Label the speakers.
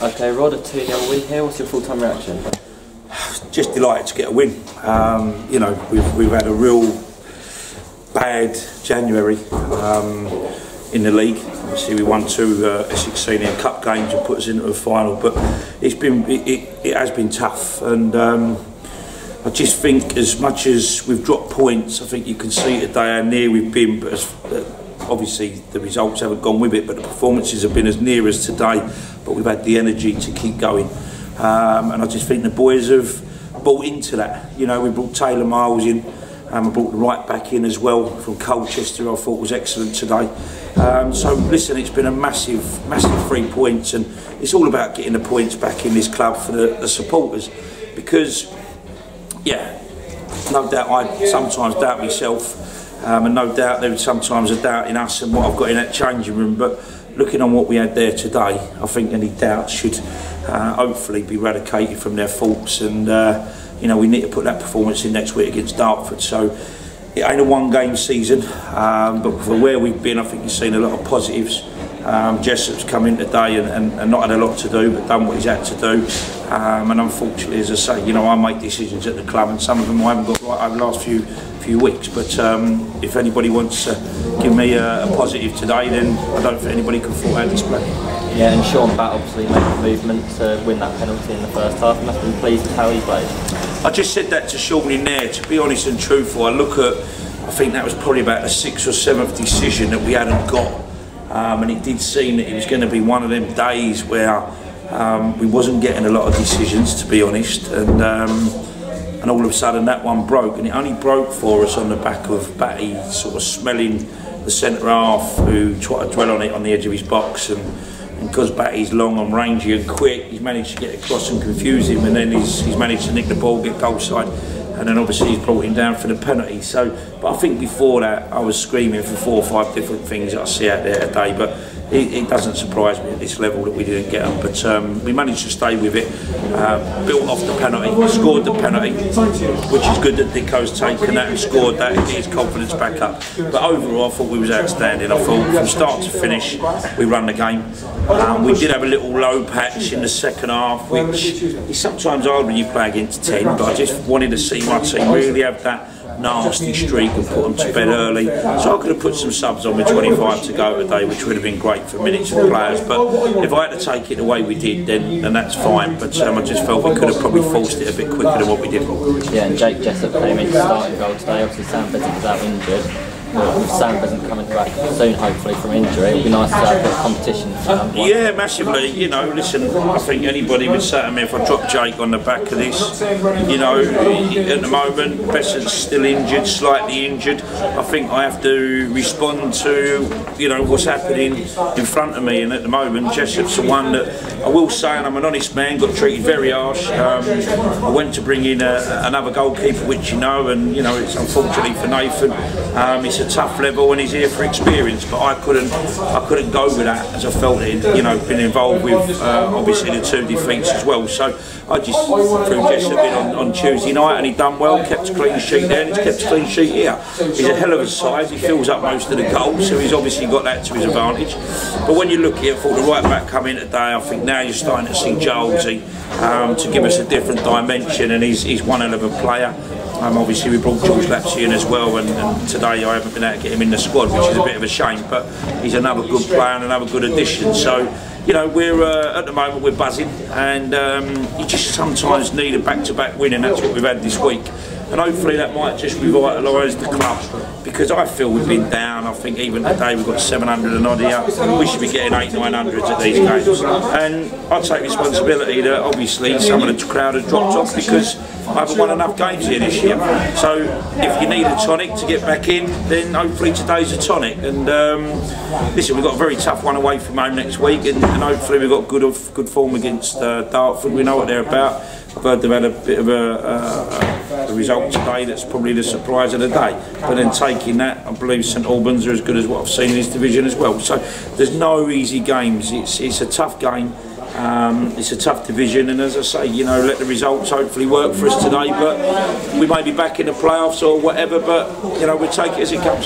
Speaker 1: Okay, Rod, a 2-0 win here. What's your full-time reaction?
Speaker 2: Just delighted to get a win. You know, we've had a real bad January in the league. Obviously, we won 2 Essex Senior Cup games and put us into a final. But it has been tough, and I just think as much as we've dropped points, I think you can see today how near we've been. But obviously, the results haven't gone with it. But the performances have been as near as today. But we've had the energy to keep going. And I just think the boys have bought into that. You know, we brought Taylor Miles in, and we brought the right back in as well from Colchester. I thought was excellent today. So listen, it's been a massive 3 points, and it's all about getting the points back in this club for the supporters. Because, yeah, no doubt I sometimes doubt myself, and no doubt there was sometimes a doubt in us and what I've got in that changing room. But looking on what we had there today, I think any doubts should hopefully be eradicated from their thoughts, and you know, we need to put that performance in next week against Dartford. So it ain't a one-game season, but for where we've been, I think you've seen a lot of positives. Jessop's come in today and not had a lot to do, but done what he's had to do. And unfortunately, as I say, you know, I make decisions at the club, and some of them I haven't got right over the last few weeks. But if anybody wants to give me a positive today, then I don't think anybody can fault our display.
Speaker 1: Yeah, and Sean Batt obviously made the movement to win that penalty in the first half. You must have been pleased with how he played. I
Speaker 2: just said that to Sean in there. To be honest and truthful, I think that was probably about the 6th or 7th decision that we hadn't got. And it did seem that it was going to be one of them days where we wasn't getting a lot of decisions, to be honest, and all of a sudden that one broke, and it only broke for us on the back of Batty sort of smelling the centre half, who tried to dwell on it on the edge of his box, and because Batty's long and rangy and quick, he's managed to get across and confuse him, and then he's managed to nick the ball, get goal side, and then obviously he's brought him down for the penalty. So, but I think before that I was screaming for 4 or 5 different things that I see out there today, but it doesn't surprise me at this level that we didn't get them. But we managed to stay with it, built off the penalty, scored the penalty, which is good that Dicko's taken that and scored that and get his confidence back up. But overall I thought we was outstanding. I thought from start to finish we run the game. We did have a little low patch in the second half, which is sometimes hard when you play against 10, but I just wanted to see my team really have that nasty streak and put them to bed early. So I could have put some subs on with 25 to go today, which would have been great for minutes for players. But if I had to take it the way we did, then that's fine. But I just felt we could have probably forced it a bit quicker than what we did.
Speaker 1: Yeah, and Jake Jessup came in starting goal today. Obviously Sam Benson was out injured. With Sam Benson coming back soon, hopefully from injury, it'll be nice to have a bit of competition.
Speaker 2: Yeah, massively. You know, listen, I think anybody would say to me if I drop Jake on the back of this, you know, at the moment Besson's still injured, slightly injured. I think I have to respond to, you know, what's happening in front of me, and at the moment Jessup's the one that I will say, and I'm an honest man, got treated very harsh. I went to bring in another goalkeeper, which you know, and you know, it's unfortunately for Nathan. It's a tough level, and he's here for experience. But I couldn't go with that, as I felt it. You know, been involved with obviously the 2 defeats as well. So I just threw Jessup in on Tuesday night, and he done well, kept a clean sheet there, and he's kept a clean sheet here. He's a hell of a size. He fills up most of the goals, so he's obviously got that to his advantage. But when you look here, I thought the right back come in today. I think now you're starting to see Jolesy to give us a different dimension, and he's one hell of a player. Obviously we brought George Lapsey in as well, and today I haven't been able to get him in the squad, which is a bit of a shame, but he's another good player and another good addition. So, you know, we're at the moment we're buzzing, and you just sometimes need a back-to-back win, and that's what we've had this week. And hopefully that might just revitalise the club, because I feel we've been down. I think even today we've got 700 and odd here. We should be getting 800-900s at these games. And I take responsibility that obviously some of the crowd has dropped off because I haven't won enough games here this year. So if you need a tonic to get back in, then hopefully today's a tonic. And listen, we've got a very tough one away from home next week, and hopefully we've got good form against Dartford. We know what they're about. I've heard they've had a bit of a result today that's probably the surprise of the day. But then taking that, I believe St Albans are as good as what I've seen in this division as well. So there's no easy games. It's a tough game. It's a tough division, and as I say, you know, let the results hopefully work for us today. But we may be back in the playoffs or whatever. But you know, we'll take it as it comes.